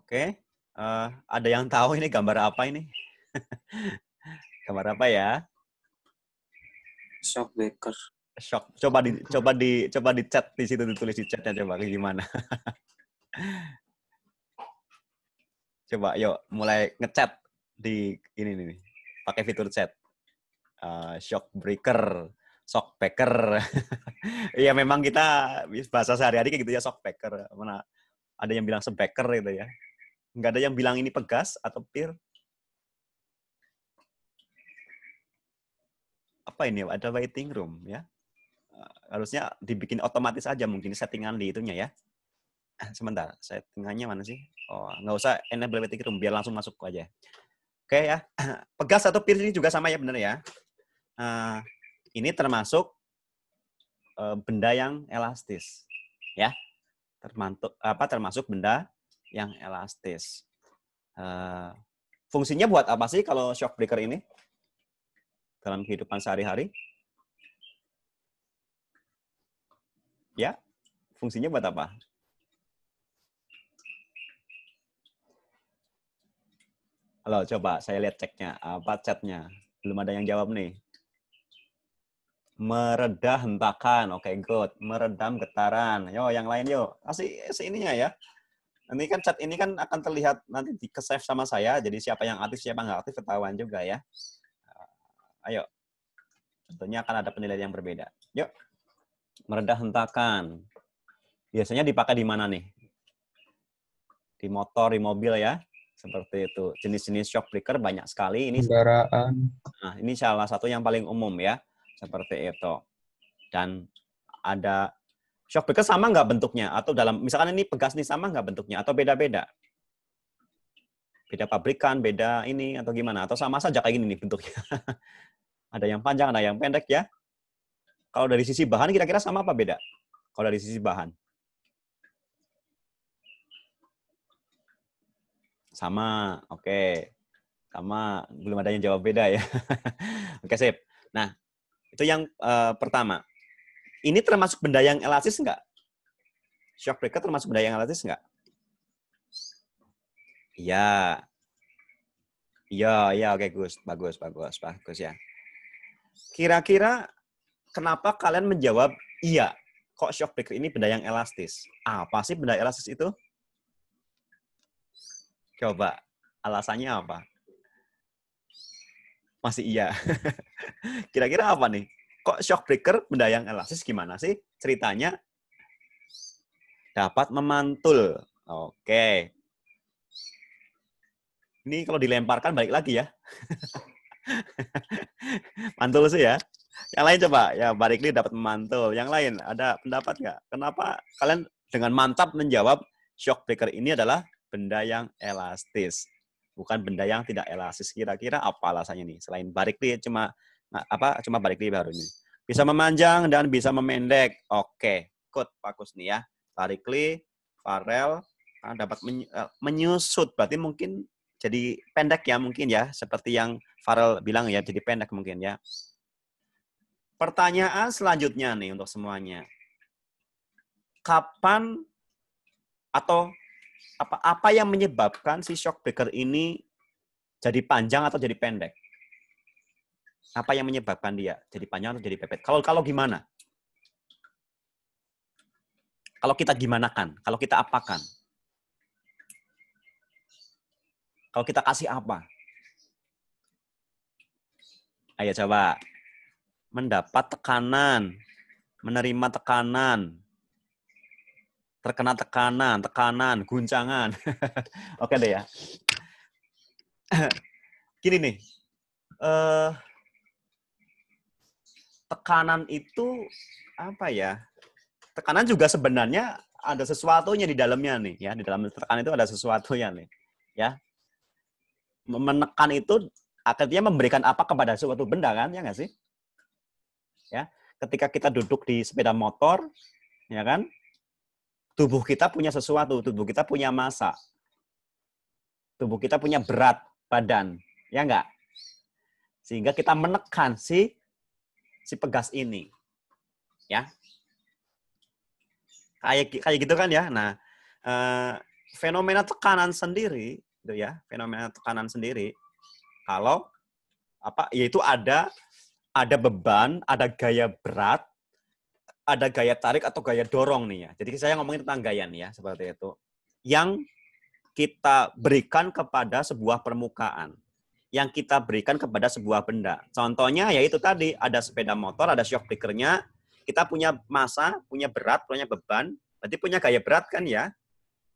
Oke, ada yang tahu ini gambar apa ini? Gambar apa ya? Shockbreaker. Shock. Coba di chat di situ, ditulis di chatnya, coba kayak gimana. Coba yuk mulai ngechat di ini nih. Pakai fitur chat. Shockbreaker, shockbreaker. Iya memang kita bahasa sehari-hari kayak gitu ya, shockbreaker. Mana ada yang bilang sebeker gitu ya. Nggak ada yang bilang ini pegas atau pir. Apa ini? Ada waiting room ya. Harusnya dibikin otomatis aja mungkin settingan di itunya ya. Sebentar, settingannya mana sih? Oh, nggak usah enable waiting room, biar langsung masuk aja. Oke ya. Pegas atau pir ini juga sama ya, benar ya. Ini termasuk benda yang elastis, ya. Termasuk benda yang elastis. Fungsinya buat apa sih kalau shock breaker ini dalam kehidupan sehari-hari? Ya, fungsinya buat apa? Halo, coba saya lihat ceknya, apa chatnya. Belum ada yang jawab nih. Meredah hentakan, oke, good. Meredam getaran. Yo, yang lain yuk. Kasih ininya ya. Ini kan chat ini kan akan terlihat nanti di save sama saya. Jadi siapa yang aktif, siapa yang nggak aktif ketahuan juga ya. Ayo. Tentunya akan ada penilaian yang berbeda. Yuk. Meredah hentakan. Biasanya dipakai di mana nih? Di motor, di mobil ya. Seperti itu. Jenis-jenis shock breaker banyak sekali. Kendaraan. Nah, ini salah satu yang paling umum ya. Seperti itu. Dan ada shock breaker sama nggak bentuknya? Atau dalam, misalkan ini pegas nih, sama nggak bentuknya? Atau beda-beda? Beda pabrikan, beda ini, atau gimana? Atau sama saja kayak gini nih bentuknya? Ada yang panjang, ada yang pendek ya. Kalau dari sisi bahan kira-kira sama apa beda? Kalau dari sisi bahan? Sama, oke. Sama, belum ada yang jawab beda ya. Oke, sip. Nah, itu yang pertama. Ini termasuk benda yang elastis nggak? Shock breaker termasuk benda yang elastis nggak? Iya. Iya, oke, Gus. Bagus ya. Kira-kira kenapa kalian menjawab iya? Kok shock breaker ini benda yang elastis? Apa sih benda elastis itu? Coba, alasannya apa? Masih iya. Kira-kira apa nih? Kok shock breaker benda yang elastis gimana sih? Ceritanya dapat memantul. Oke. Ini kalau dilemparkan balik lagi ya. Mantul sih ya. Yang lain coba, ya Barikli dapat memantul. Yang lain ada pendapat nggak? Kenapa kalian dengan mantap menjawab shock breaker ini adalah benda yang elastis, bukan benda yang tidak elastis? Kira-kira apa alasannya nih? Selain Barikli cuma Barikli baru ini. Bisa memanjang dan bisa memendek. Oke, good, bagus nih ya. Barikli, Farel dapat menyusut, berarti mungkin jadi pendek ya mungkin ya, seperti yang Farel bilang ya, jadi pendek mungkin ya. Pertanyaan selanjutnya nih untuk semuanya. Kapan atau apa yang menyebabkan si shock breaker ini jadi panjang atau jadi pendek? Apa yang menyebabkan dia jadi panjang atau jadi pendek? Kalau gimana? Kalau kita gimanakan? Kalau kita apakan? Kalau kita kasih apa? Ayo coba. Mendapat tekanan, menerima tekanan, terkena tekanan, guncangan. Oke deh ya. Gini nih, tekanan itu apa ya? Tekanan juga sebenarnya ada sesuatunya di dalamnya nih, ya. Di dalam tekanan itu ada sesuatunya nih, ya. Menekan itu akhirnya memberikan apa kepada suatu benda kan, ya nggak sih? Ya, ketika kita duduk di sepeda motor, ya kan? Tubuh kita punya sesuatu, tubuh kita punya massa. Tubuh kita punya berat badan, ya enggak? Sehingga kita menekan si pegas ini. Ya. Kayak gitu kan ya. Nah, fenomena tekanan sendiri, gitu ya, fenomena tekanan sendiri, kalau yaitu ada beban, ada gaya berat, ada gaya tarik atau gaya dorong nih ya. Jadi saya ngomongin tentang gaya nih ya, seperti itu. Yang kita berikan kepada sebuah permukaan. Yang kita berikan kepada sebuah benda. Contohnya yaitu tadi, ada sepeda motor, ada shock breaker-nya, kita punya massa, punya berat, punya beban, berarti punya gaya berat kan ya.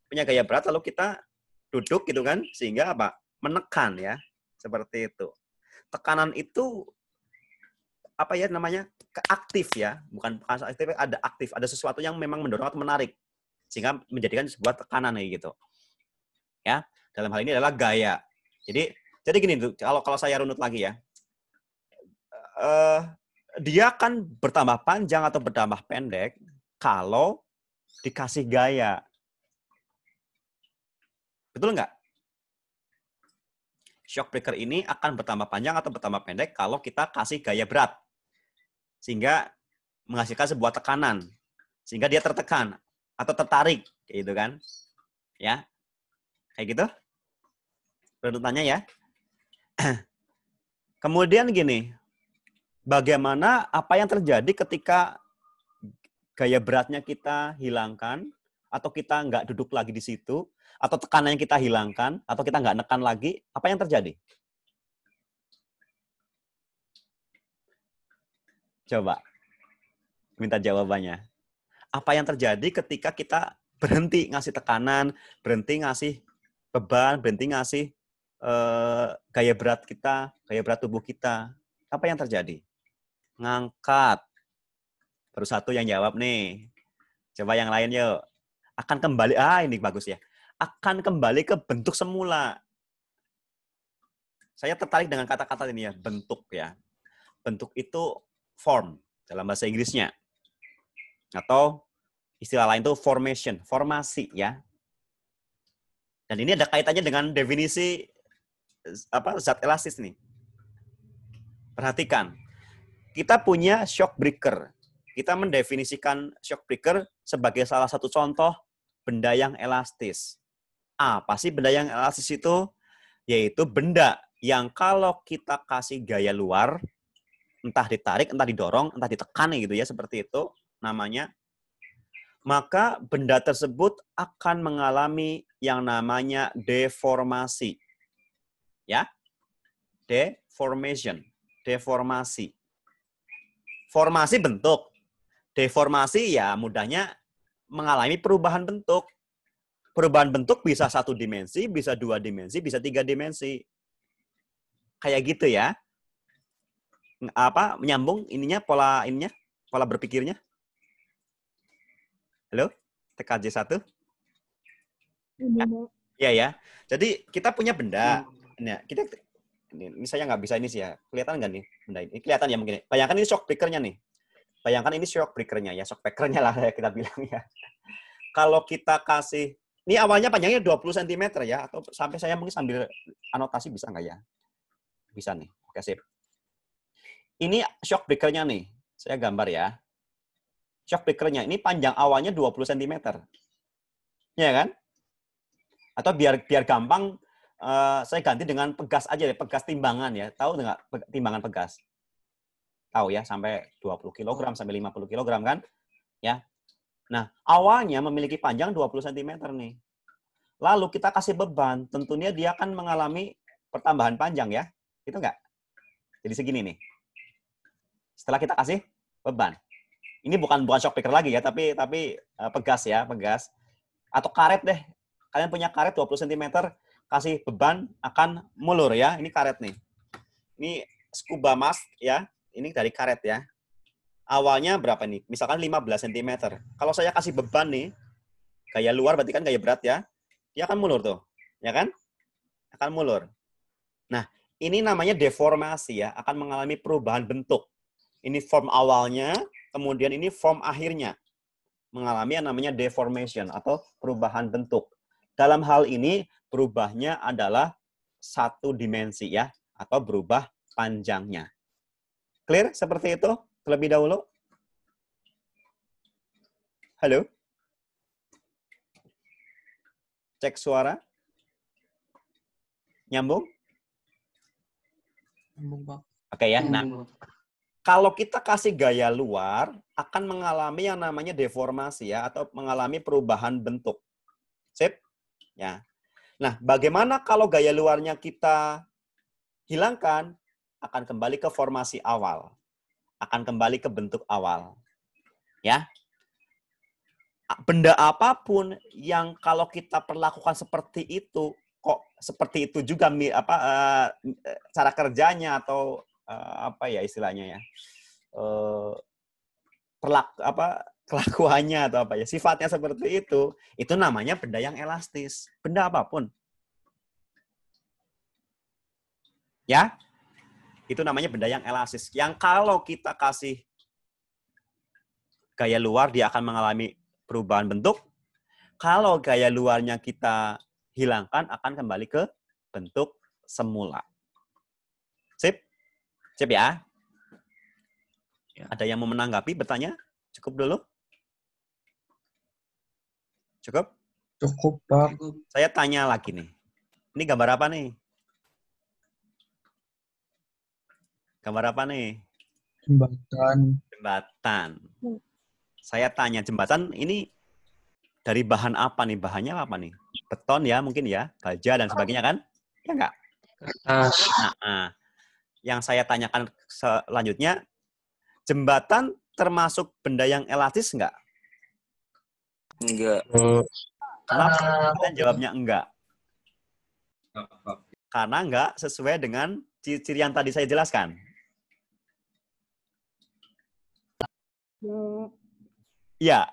Punya gaya berat, lalu kita duduk gitu kan, sehingga apa? Menekan ya, seperti itu. Tekanan itu apa ya namanya, aktif ya, bukan aktif, ada aktif, ada sesuatu yang memang mendorong atau menarik sehingga menjadikan sebuah tekanan kayak gitu ya. Dalam hal ini adalah gaya. Jadi gini tuh, kalau saya runut lagi ya, dia akan bertambah panjang atau bertambah pendek kalau dikasih gaya, betul nggak? Shock breaker ini akan bertambah panjang atau bertambah pendek kalau kita kasih gaya berat. Sehingga menghasilkan sebuah tekanan. Sehingga dia tertekan atau tertarik. Kayak gitu kan. Ya. Kayak gitu. Runutannya ya. Kemudian gini. Bagaimana apa yang terjadi ketika gaya beratnya kita hilangkan atau kita nggak duduk lagi di situ atau tekanannya kita hilangkan atau kita nggak nekan lagi, apa yang terjadi? Coba minta jawabannya. Apa yang terjadi ketika kita berhenti ngasih tekanan, berhenti ngasih beban, berhenti ngasih gaya berat kita, gaya berat tubuh kita? Apa yang terjadi? Ngangkat. Baru satu yang jawab nih. Coba yang lain yuk. Akan kembali, ini bagus ya. Akan kembali ke bentuk semula. Saya tertarik dengan kata-kata ini ya, bentuk ya. Bentuk itu form dalam bahasa Inggrisnya. Atau istilah lain itu formation, formasi ya. Dan ini ada kaitannya dengan definisi zat elastis nih. Perhatikan, kita punya shock breaker. Kita mendefinisikan shock breaker sebagai salah satu contoh benda yang elastis. Apa sih benda yang elastis itu? Yaitu benda yang kalau kita kasih gaya luar, entah ditarik, entah didorong, entah ditekan gitu ya, seperti itu namanya, maka benda tersebut akan mengalami yang namanya deformasi. Ya, deformasi. Formasi bentuk. Deformasi ya mudahnya mengalami perubahan bentuk. Perubahan bentuk bisa 1 dimensi, bisa 2 dimensi, bisa 3 dimensi. Kayak gitu ya. Menyambung pola berpikirnya. Halo? TKJ 1? Iya ya. Jadi kita punya benda. Nah, ini saya nggak bisa ini sih ya. Kelihatan nggak nih benda ini? Kelihatan ya mungkin. Bayangkan ini shock breaker-nya nih. Bayangkan ini shock breaker-nya ya. Shock breaker-nya lah kita bilang ya. Kalau kita kasih, ini awalnya panjangnya 20 cm ya. Atau sampai saya mungkin sambil anotasi bisa nggak ya? Bisa nih. Oke, sip. Ini shock breaker-nya nih. Saya gambar ya. Shock breaker-nya ini panjang awalnya 20 cm. Ya kan? Atau biar gampang, saya ganti dengan pegas aja deh, pegas timbangan ya. Tahu nggak timbangan pegas? Tahu ya, sampai 20 kg, sampai 50 kg kan? Ya. Nah, awalnya memiliki panjang 20 cm nih. Lalu kita kasih beban, tentunya dia akan mengalami pertambahan panjang ya. Gitu nggak? Jadi segini nih. Setelah kita kasih beban. Ini bukan shock breaker lagi ya, tapi pegas ya, pegas. Atau karet deh. Kalian punya karet 20 cm, kasih beban akan mulur ya. Ini karet nih. Ini scuba mask ya. Ini dari karet ya. Awalnya berapa nih? Misalkan 15 cm. Kalau saya kasih beban nih, gaya luar berarti kan gaya berat ya. Dia akan mulur tuh. Ya kan? Akan mulur. Nah, ini namanya deformasi ya. Akan mengalami perubahan bentuk. Ini form awalnya, kemudian ini form akhirnya. Mengalami yang namanya deformation atau perubahan bentuk. Dalam hal ini, berubahnya adalah 1 dimensi ya. Atau berubah panjangnya. Clear seperti itu terlebih dahulu? Halo? Cek suara. Nyambung? Nyambung, Pak. Oke ya. Nah, kalau kita kasih gaya luar, akan mengalami yang namanya deformasi ya, atau mengalami perubahan bentuk. Sip? Ya. Nah, bagaimana kalau gaya luarnya kita hilangkan? Akan kembali ke formasi awal. Akan kembali ke bentuk awal. Ya. Benda apapun yang kalau kita perlakukan seperti itu, kok seperti itu juga cara kerjanya atau apa ya istilahnya ya, kelakuannya atau apa ya, sifatnya seperti itu namanya benda yang elastis. Benda apapun, ya, itu namanya benda yang elastis. Yang kalau kita kasih gaya luar, dia akan mengalami perubahan bentuk. Kalau gaya luarnya kita hilangkan, akan kembali ke bentuk semula. Sip? Sip ya? Ada yang mau menanggapi, bertanya? Cukup dulu? Cukup? Cukup, Pak. Saya tanya lagi nih. Ini gambar apa nih? Gambar apa nih? Jembatan. Jembatan. Saya tanya, jembatan ini dari bahan apa nih? Bahannya apa nih? Beton ya, mungkin ya, baja dan sebagainya kan? Ya enggak? Nah, yang saya tanyakan selanjutnya, jembatan termasuk benda yang elastis enggak? Enggak. Kenapa kalian jawabnya enggak? Karena enggak sesuai dengan ciri-ciri yang tadi saya jelaskan. Iya.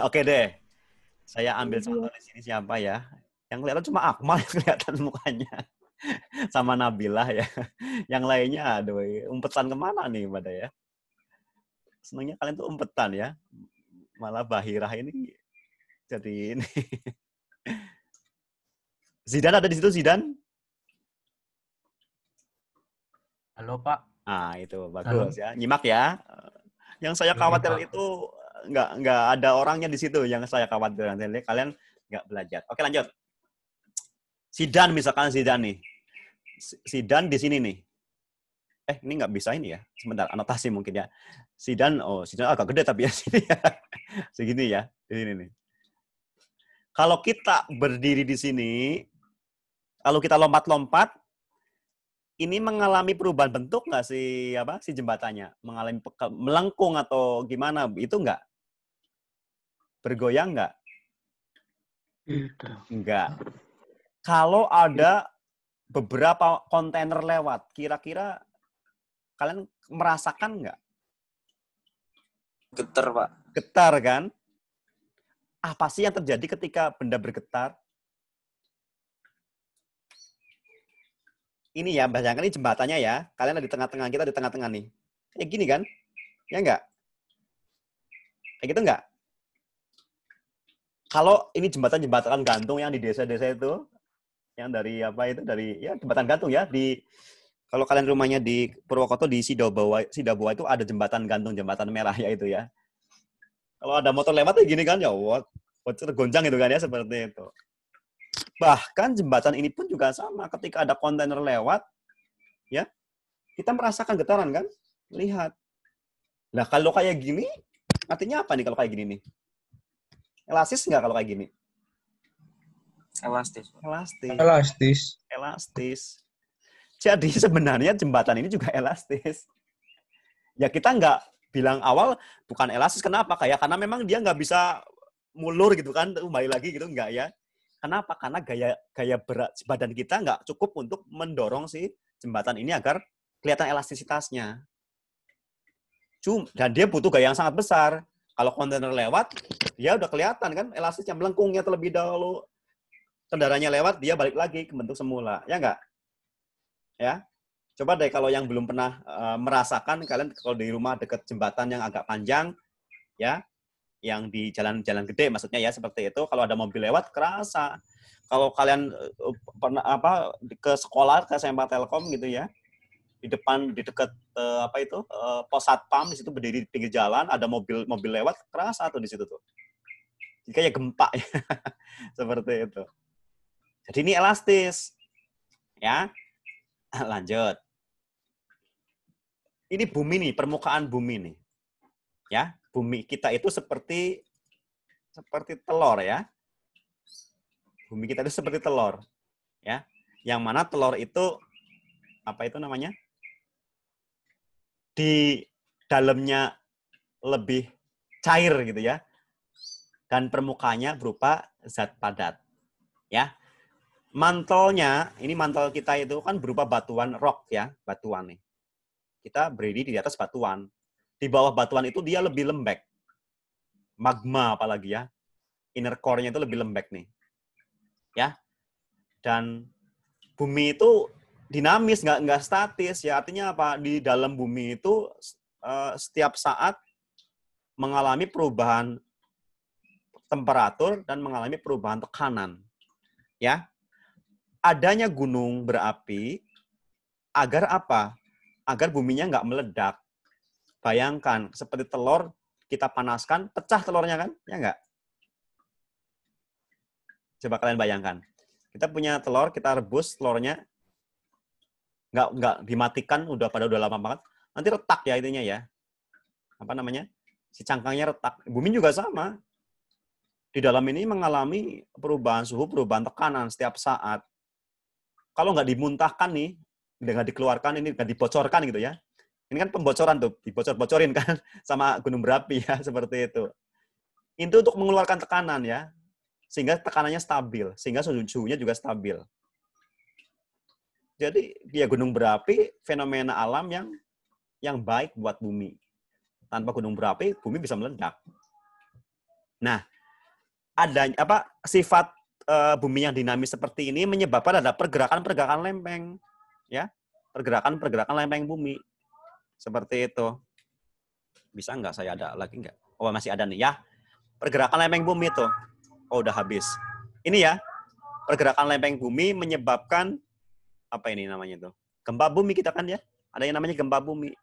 Oke deh. Saya ambil contoh di sini siapa ya? Yang kelihatan cuma Akmal yang kelihatan mukanya. Sama Nabilah ya. Yang lainnya, aduh, umpetan kemana nih pada ya? Senangnya kalian tuh umpetan ya. Malah Bahirah ini jadi ini. Zidan ada di situ, Zidan? Halo, Pak. Ah, itu bagus ya. Nyimak ya. Yang saya khawatir itu nggak ada orangnya di situ yang saya khawatir. Nanti kalian nggak belajar. Oke, lanjut. Zidan misalkan Zidan nih. Zidan di sini nih. Ini nggak bisa ini ya. Sebentar, anotasi mungkin ya. Zidan agak gede tapi ya sini ya. Segini ya, di sini nih. Kalau kita berdiri di sini, kalau kita lompat-lompat, ini mengalami perubahan bentuk nggak si jembatannya? Mengalami melengkung atau gimana? Itu nggak? Bergoyang nggak? Enggak. Kalau ada beberapa kontainer lewat, kira-kira kalian merasakan nggak? Getar, Pak. Getar kan? Apa sih yang terjadi ketika benda bergetar? Ini ya, bayangkan ini jembatannya ya. Kalian ada di tengah-tengah, kita di tengah-tengah nih. Kayak gini kan? Ya enggak? Kayak gitu enggak? Kalau ini jembatan-jembatan gantung yang di desa-desa itu, yang dari jembatan gantung ya, kalau kalian rumahnya di Purwokerto di Sidabawa itu ada jembatan gantung, jembatan merah ya itu ya. Kalau ada motor lewat kayak gini kan ya, tergoncang itu kan ya, seperti itu. Bahkan jembatan ini pun juga sama, ketika ada kontainer lewat, ya, kita merasakan getaran kan? Lihat. Nah, kalau kayak gini, artinya apa nih kalau kayak gini nih? Elastis nggak kalau kayak gini? Elastis. Elastis. Jadi sebenarnya jembatan ini juga elastis. Ya kita nggak bilang awal bukan elastis, kenapa? Karena memang dia nggak bisa mulur gitu kan, kembali lagi gitu, nggak ya. Kenapa? Karena gaya berat badan kita nggak cukup untuk mendorong si jembatan ini agar kelihatan elastisitasnya. Dan dia butuh gaya yang sangat besar. Kalau kontainer lewat, dia udah kelihatan kan elastisnya, melengkungnya terlebih dahulu. Kendaraannya lewat, dia balik lagi ke bentuk semula. Ya nggak? Ya. Coba deh kalau yang belum pernah merasakan, kalian kalau di rumah dekat jembatan yang agak panjang, ya, yang di jalan-jalan gede maksudnya ya, seperti itu, kalau ada mobil lewat kerasa. Kalau kalian pernah ke sekolah, ke SMA Telkom gitu ya, di dekat pos satpam, di situ berdiri di pinggir jalan, ada mobil lewat, kerasa tuh di situ tuh. kayak gempa seperti itu. Jadi ini elastis, ya. Lanjut. Ini bumi nih, permukaan bumi nih, ya. Bumi kita itu seperti telur, ya. Bumi kita itu seperti telur, ya. Yang mana telur itu apa itu namanya? Di dalamnya lebih cair gitu ya. Dan permukaannya berupa zat padat. Ya. Mantelnya, ini mantel kita itu kan berupa batuan rock ya, batuan nih. Kita berdiri di atas batuan. Di bawah batuan itu dia lebih lembek. Magma apalagi ya. Inner core-nya itu lebih lembek nih. Ya. Dan bumi itu dinamis, nggak statis ya. Artinya apa? Di dalam bumi itu setiap saat mengalami perubahan temperatur dan mengalami perubahan tekanan. Ya. Adanya gunung berapi agar apa? Agar buminya nggak meledak. Bayangkan, seperti telur kita panaskan, pecah telurnya kan? Ya nggak? Coba kalian bayangkan. Kita punya telur, kita rebus telurnya, nggak dimatikan, udah lama banget. Nanti retak ya intinya ya. Apa namanya? Si cangkangnya retak. Bumi juga sama. Di dalam ini mengalami perubahan suhu, perubahan tekanan setiap saat. Kalau nggak dimuntahkan nih, nggak dikeluarkan, ini nggak dibocorkan gitu ya. Ini kan pembocoran tuh, dibocor-bocorin kan sama gunung berapi ya, seperti itu. Itu untuk mengeluarkan tekanan ya, sehingga tekanannya stabil, sehingga suhunya juga stabil. Jadi dia gunung berapi, fenomena alam yang baik buat bumi. Tanpa gunung berapi, bumi bisa meledak. Nah, sifat bumi yang dinamis seperti ini menyebabkan ada pergerakan-pergerakan lempeng, ya, pergerakan-pergerakan lempeng bumi, seperti itu. Bisa nggak saya ada lagi nggak? Oh masih ada nih ya, pergerakan lempeng bumi itu. Oh udah habis. Ini ya, pergerakan lempeng bumi menyebabkan apa ini namanya itu? Gempa bumi kita kan ya, ada yang namanya gempa bumi,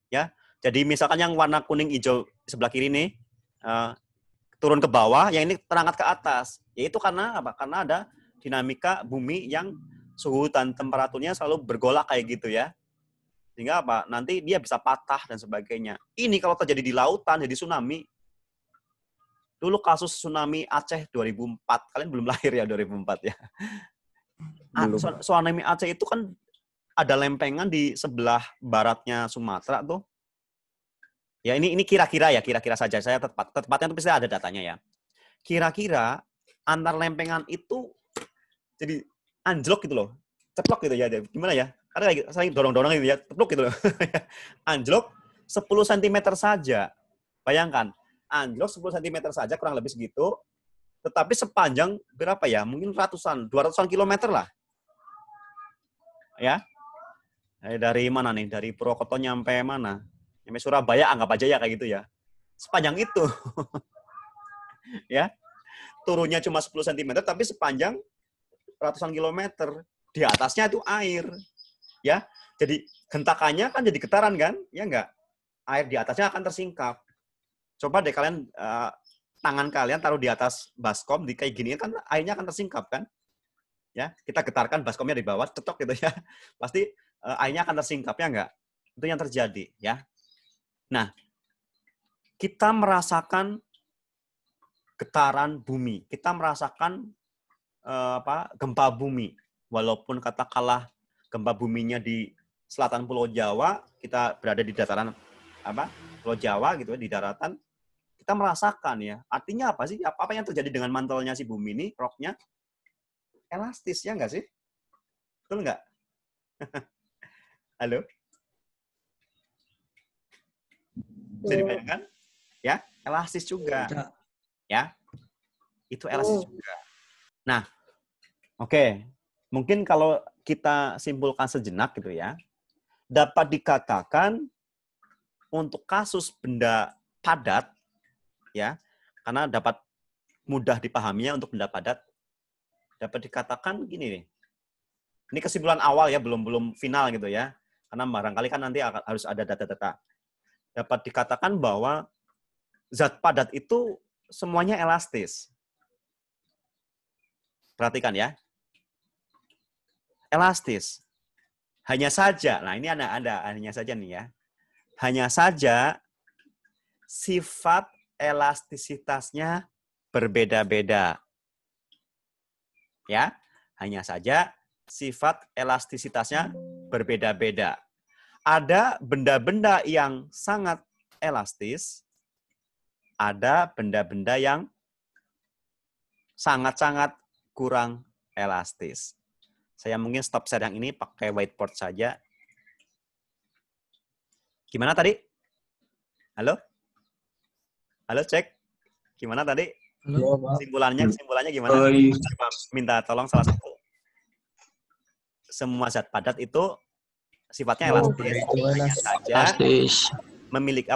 ya. Jadi misalkan yang warna kuning hijau sebelah kiri nih. Turun ke bawah, yang ini terangkat ke atas. Yaitu karena apa? Karena ada dinamika bumi yang suhu dan temperaturnya selalu bergolak kayak gitu ya. Sehingga apa? Nanti dia bisa patah dan sebagainya. Ini kalau terjadi di lautan, jadi tsunami. Dulu kasus tsunami Aceh 2004. Kalian belum lahir ya 2004 ya. Belum. Tsunami Aceh itu kan ada lempengan di sebelah baratnya Sumatera tuh. Ya ini kira-kira saja. Saya tepatnya itu pasti ada datanya ya. Kira-kira antar lempengan itu jadi anjlok gitu loh. Ceplok gitu ya. Gimana ya? Ada lagi saya dorong-dorong gitu ya. Ceplok gitu loh. Anjlok 10 cm saja. Bayangkan, anjlok 10 cm saja kurang lebih segitu. Tetapi sepanjang berapa ya? Mungkin 200-an kilometer lah. Ya. Dari mana nih? Dari Purwokerto nyampe mana? Sampai Surabaya anggap aja ya kayak gitu ya. Sepanjang itu. Ya. Turunnya cuma 10 cm tapi sepanjang ratusan kilometer. Di atasnya itu air. Ya. Jadi gentakannya kan jadi getaran kan? Ya enggak? Air di atasnya akan tersingkap. Coba deh kalian tangan kalian taruh di atas baskom di kayak gini kan airnya akan tersingkap kan? Ya, kita getarkan baskomnya di bawah, cetok gitu ya. Pasti airnya akan tersingkap ya enggak? Itu yang terjadi ya. Nah, kita merasakan getaran bumi, kita merasakan gempa bumi. Walaupun katakanlah gempa buminya di selatan Pulau Jawa, kita berada di dataran Pulau Jawa gitu di daratan, kita merasakan ya. Artinya apa sih? Apa yang terjadi dengan mantelnya si bumi ini, rocknya? Elastis ya enggak sih? Betul enggak? Halo? Bisa dibayangkan? Ya, elastis juga. Ya, itu elastis juga. Nah, oke. Mungkin kalau kita simpulkan sejenak gitu ya, dapat dikatakan untuk kasus benda padat, ya, karena dapat mudah dipahaminya untuk benda padat, dapat dikatakan gini nih. Ini kesimpulan awal ya, belum final gitu ya. Karena barangkali kan nanti harus ada data-data. Dapat dikatakan bahwa zat padat itu semuanya elastis. Perhatikan ya. Elastis. Hanya saja, nah ini ada hanya saja nih ya. Hanya saja sifat elastisitasnya berbeda-beda. Ya, hanya saja sifat elastisitasnya berbeda-beda. Ada benda-benda yang sangat elastis, ada benda-benda yang sangat-sangat kurang elastis. Saya mungkin stop share yang ini pakai whiteboard saja. Gimana tadi? Halo? Halo, cek. Gimana tadi? Kesimpulannya gimana? Coba minta tolong salah satu. Semua zat padat itu sifatnya elastis. Hanya saja memiliki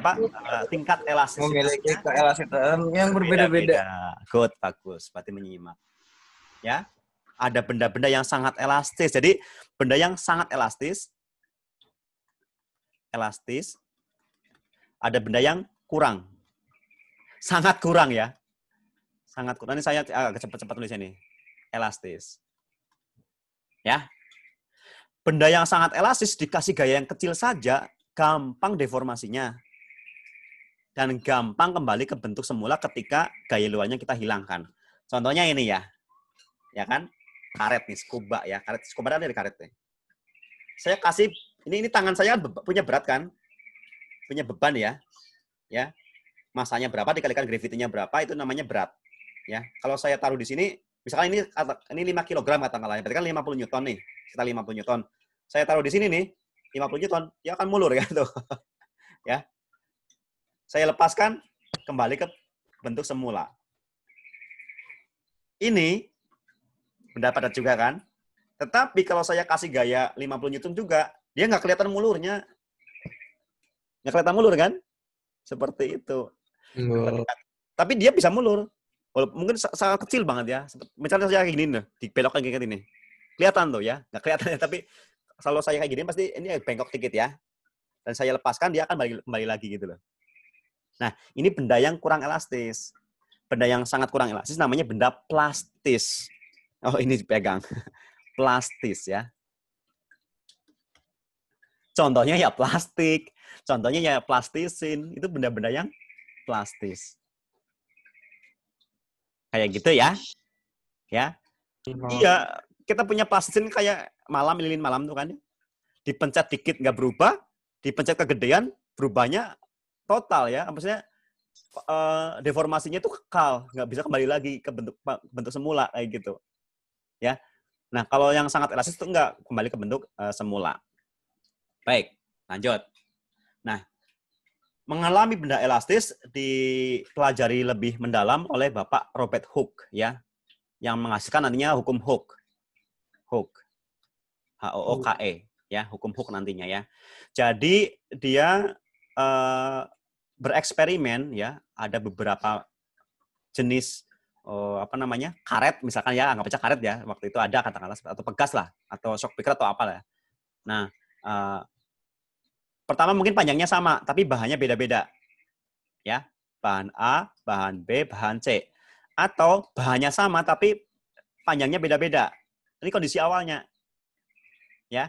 tingkat elastisitasnya memiliki keelastisitas yang berbeda-beda. Good, bagus. Berarti menyimak. Ya. Ada benda-benda yang sangat elastis. Jadi, benda yang sangat elastis. Ada benda yang kurang. Sangat kurang ya. Sangat kurang. Ini saya agak cepat-cepat tulis ini. Elastis. Ya. Benda yang sangat elastis dikasih gaya yang kecil saja, gampang deformasinya. Dan gampang kembali ke bentuk semula ketika gaya luarnya kita hilangkan. Contohnya ini ya. Ya kan? Karet nih, scuba ya. Karet scuba ada dari karet nih. Saya kasih, ini tangan saya punya berat kan? Punya beban ya. Ya. Masanya berapa dikalikan gravitinya berapa, itu namanya berat. Ya. Kalau saya taruh di sini, misalkan ini 5 kg katakanlah, berarti kan 50 Newton nih. Sekitar 50 Newton. Saya taruh di sini nih, 50 Newton, dia akan mulur ya tuh. Ya. Saya lepaskan kembali ke bentuk semula. Ini benda padat juga kan? Tetapi kalau saya kasih gaya 50 Newton juga, dia nggak kelihatan mulurnya. Nggak kelihatan mulur kan? Seperti itu. Tapi dia bisa mulur. Mungkin sangat kecil banget ya. Misalnya saya kayak gini nih, dibelokkan kayak gini. Kelihatan tuh ya. Nggak kelihatan ya, tapi kalau saya kayak gini pasti ini bengkok dikit ya. Dan saya lepaskan, dia akan kembali lagi gitu loh. Nah, ini benda yang kurang elastis. Benda yang sangat kurang elastis namanya benda plastis. Oh, ini dipegang. Plastis ya. Contohnya ya plastik. Contohnya ya plastisin. Itu benda-benda yang plastis. Kayak gitu ya. Ya. Iya, kita punya plastisin kayak lilin malam tuh kan. Dipencet dikit nggak berubah, dipencet kegedean, berubahnya total ya. Maksudnya deformasinya itu kekal, nggak bisa kembali lagi ke bentuk semula kayak gitu. Ya. Nah, kalau yang sangat elastis itu enggak kembali ke bentuk semula. Baik, lanjut. Nah, mengalami benda elastis dipelajari lebih mendalam oleh Bapak Robert Hooke ya, yang menghasilkan nantinya hukum Hooke. Hooke. H-O-O-K-E ya, hukum Hooke nantinya ya. Jadi dia bereksperimen ya, ada beberapa jenis karet misalkan ya, anggap aja karet ya, waktu itu ada katakanlah, atau pegas lah, atau shock breaker atau apa lah. Nah, pertama mungkin panjangnya sama, tapi bahannya beda-beda. Ya, bahan A, bahan B, bahan C. Atau bahannya sama, tapi panjangnya beda-beda. Ini kondisi awalnya. Ya,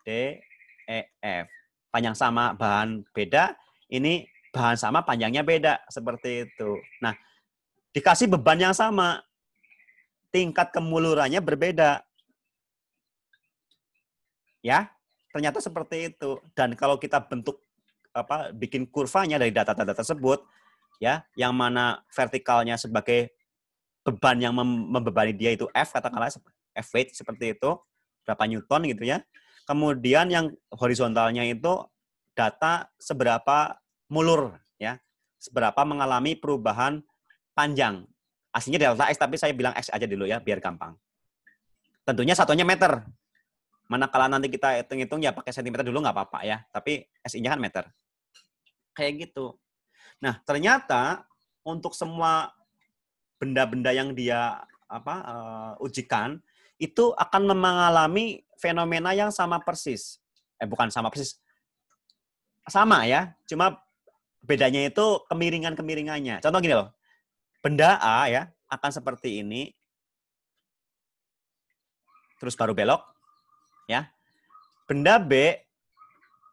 D, E, F. Panjang sama, bahan beda. Ini bahan sama, panjangnya beda. Seperti itu. Nah, dikasih beban yang sama, tingkat kemulurannya berbeda. Ya, ternyata seperti itu. Dan kalau kita bikin kurvanya dari data-data tersebut, ya, yang mana vertikalnya sebagai beban yang membebani dia itu F, katakanlah F weight seperti itu, berapa Newton gitu ya. Kemudian yang horizontalnya itu data seberapa mulur, ya, seberapa mengalami perubahan panjang. Aslinya delta X, tapi saya bilang X aja dulu ya, biar gampang. Tentunya satunya meter. Manakala nanti kita hitung-hitung ya pakai sentimeter dulu nggak apa-apa ya, tapi SI-nya kan meter. Kayak gitu. Nah, ternyata untuk semua benda-benda yang dia ujikan, itu akan mengalami fenomena yang sama persis. Bukan sama persis. Sama ya, cuma bedanya itu kemiringan-kemiringannya. Contoh gini loh. benda A ya akan seperti ini, terus baru belok, ya. Benda B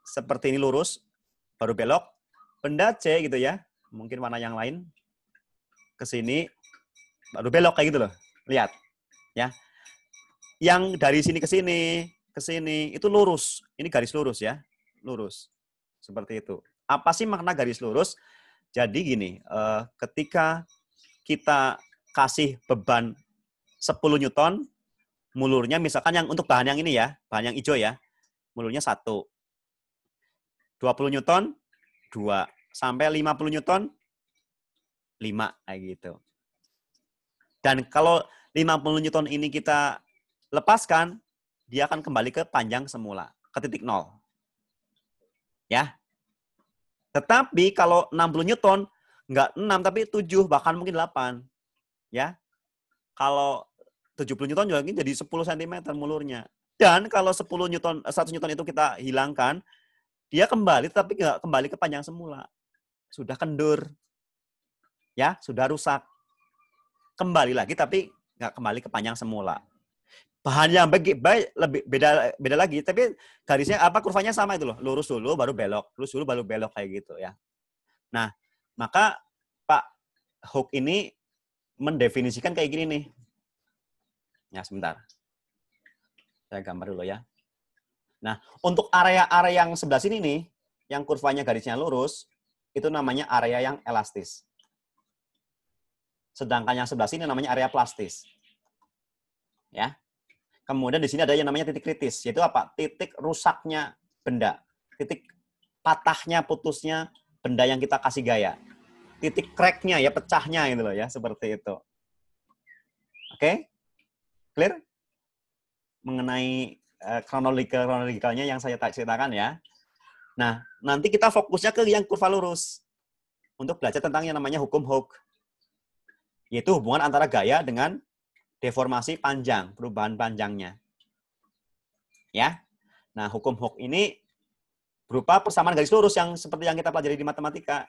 seperti ini lurus, baru belok. Benda C gitu ya, mungkin warna yang lain, ke sini, baru belok kayak gitu loh. Lihat, ya. Yang dari sini ke sini, itu lurus. Ini garis lurus ya, lurus. Seperti itu. Apa sih makna garis lurus? Jadi gini, ketika kita kasih beban 10 Newton, mulurnya misalkan yang untuk bahan yang ini ya, bahan yang hijau ya, mulurnya 1. 20 Newton, 2. Sampai 50 Newton, 5. Kayak gitu. Dan kalau 50 Newton ini kita lepaskan, dia akan kembali ke panjang semula, ke titik 0. Ya. Tetapi kalau 60 Newton, nggak 6, tapi 7, bahkan mungkin 8. Ya. Kalau 70 Newton juga jadi 10 cm mulurnya. Dan kalau 10 Newton, 100 Newton itu kita hilangkan, dia kembali, tapi nggak kembali ke panjang semula. Sudah kendur. Ya, sudah rusak. Kembali lagi, tapi nggak kembali ke panjang semula. Bahan yang lebih beda lagi, tapi garisnya kurvanya sama itu loh, lurus dulu baru belok, lurus dulu baru belok kayak gitu ya. Nah, maka Pak Hooke ini mendefinisikan kayak gini nih. Ya, sebentar. Saya gambar dulu ya. Nah, untuk area-area yang sebelah sini nih, yang kurvanya garisnya lurus, itu namanya area yang elastis. Sedangkan yang sebelah sini namanya area plastis. Ya. Kemudian di sini ada yang namanya titik kritis, yaitu apa? Titik rusaknya benda. Titik patahnya, putusnya benda yang kita kasih gaya. Titik crack-nya ya, pecahnya gitu loh ya, seperti itu. Oke? Clear? Mengenai kronologikalnya yang saya ceritakan ya. Nah, nanti kita fokusnya ke yang kurva lurus. Untuk belajar tentang yang namanya hukum Hooke. Yaitu hubungan antara gaya dengan deformasi panjang, perubahan panjangnya. Ya. Nah, hukum Hooke ini berupa persamaan garis lurus yang seperti yang kita pelajari di matematika.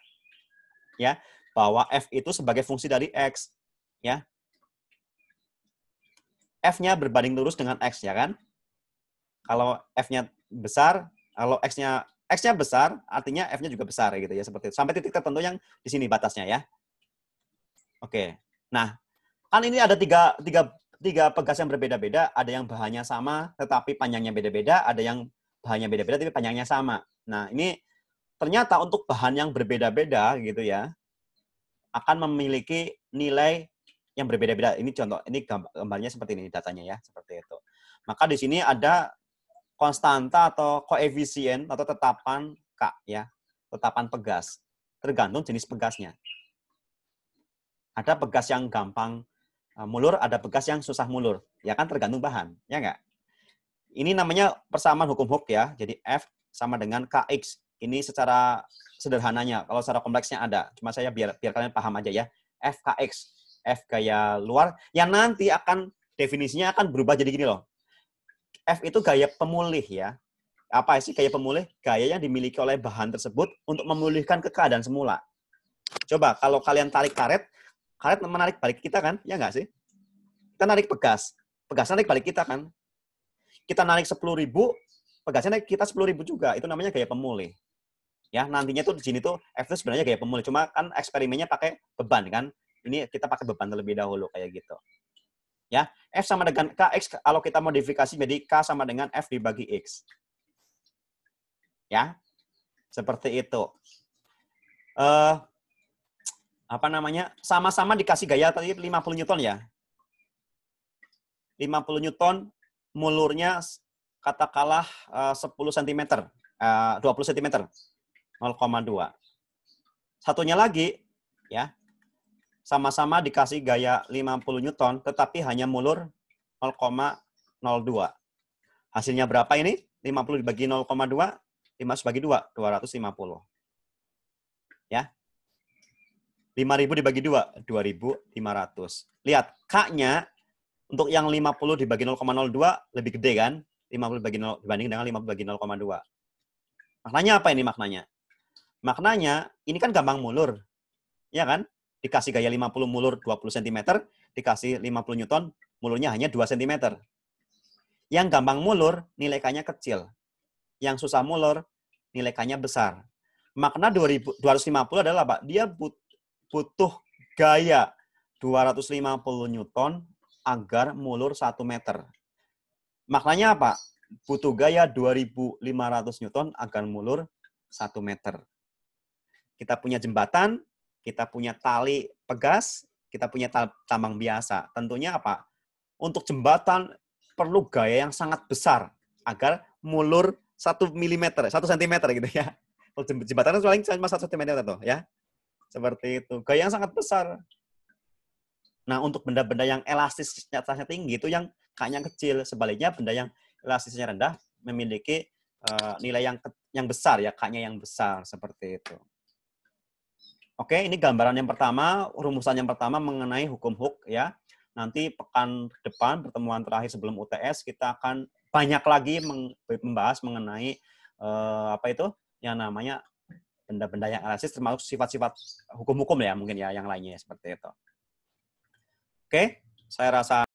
Ya, bahwa F itu sebagai fungsi dari X, ya. F-nya berbanding lurus dengan X, ya kan? Kalau F-nya besar, kalau X-nya besar, artinya F-nya juga besar gitu ya, seperti itu. Sampai titik tertentu yang di sini batasnya ya. Oke. Nah, kan ini ada tiga pegas yang berbeda-beda, ada yang bahannya sama tetapi panjangnya beda-beda, ada yang bahannya beda-beda tapi panjangnya sama. Nah, ini ternyata untuk bahan yang berbeda-beda gitu ya, akan memiliki nilai yang berbeda-beda. Ini contoh, ini gambarnya seperti ini datanya ya, seperti itu. Maka di sini ada konstanta atau koefisien atau tetapan K ya, tetapan pegas. Tergantung jenis pegasnya. Ada pegas yang gampang mulur, ada pegas yang susah mulur. Ya kan tergantung bahan, ya nggak? Ini namanya persamaan hukum Hooke ya. Jadi F sama dengan Kx. Ini secara sederhananya. Kalau secara kompleksnya ada. Cuma saya biar kalian paham aja ya. F Kx. F gaya luar. Yang nanti akan definisinya akan berubah jadi gini loh. F itu gaya pemulih ya. Apa sih gaya pemulih? Gaya yang dimiliki oleh bahan tersebut untuk memulihkan ke keadaan semula. Coba kalau kalian tarik karet menarik balik kita kan? Ya nggak sih? Kita narik pegas narik balik kita kan? Kita narik 10.000, pegasnya naik kita 10.000 juga. Itu namanya gaya pemulih. Ya, nantinya tuh di sini tuh F itu sebenarnya gaya pemulih. Cuma kan eksperimennya pakai beban kan? Ini kita pakai beban terlebih dahulu kayak gitu. Ya, F sama dengan Kx kalau kita modifikasi jadi K sama dengan F dibagi X. Ya. Seperti itu. Apa namanya? Sama-sama dikasih gaya tadi 50 Newton ya. 50 Newton mulurnya katakanlah 10 cm, 20 cm, 0,2. Satunya lagi, ya, sama-sama dikasih gaya 50 Newton, tetapi hanya mulur 0,02. Hasilnya berapa ini? 50 dibagi 0,2, 5 bagi 2, 250. Ya. 5.000 dibagi 2, 2.500. Lihat, K-nya untuk yang 50 dibagi 0,02 lebih gede kan? 50 dibanding dengan 50 bagi 0,2. Maknanya apa ini maknanya? Maknanya, ini kan gampang mulur. Ya kan? dikasih gaya 50 mulur 20 cm, dikasih 50 Newton, mulurnya hanya 2 cm. Yang gampang mulur, nilai K-nya kecil. Yang susah mulur, nilai K-nya besar. Makna 250 adalah Pak, dia butuh gaya 250 Newton agar mulur 1 meter. Maknanya apa? Butuh gaya 2.500 Newton agar mulur 1 meter. Kita punya jembatan, kita punya tali pegas, kita punya tambang biasa. Tentunya apa? Untuk jembatan perlu gaya yang sangat besar agar mulur 1 mm, 1 cm gitu ya. Jembatan paling cuma 1 cm tuh ya. Seperti itu. Gaya yang sangat besar. Nah, untuk benda-benda yang elastisnya tinggi itu yang K-nya kecil. Sebaliknya benda yang elastisnya rendah memiliki nilai yang besar ya, K-nya yang besar seperti itu. Oke, ini gambaran yang pertama, rumusan yang pertama mengenai hukum Hooke ya. Nanti pekan depan, pertemuan terakhir sebelum UTS, kita akan banyak lagi membahas mengenai apa itu yang namanya benda-benda yang elastis, termasuk sifat-sifat hukum-hukum ya mungkin ya yang lainnya seperti itu. Oke, saya rasa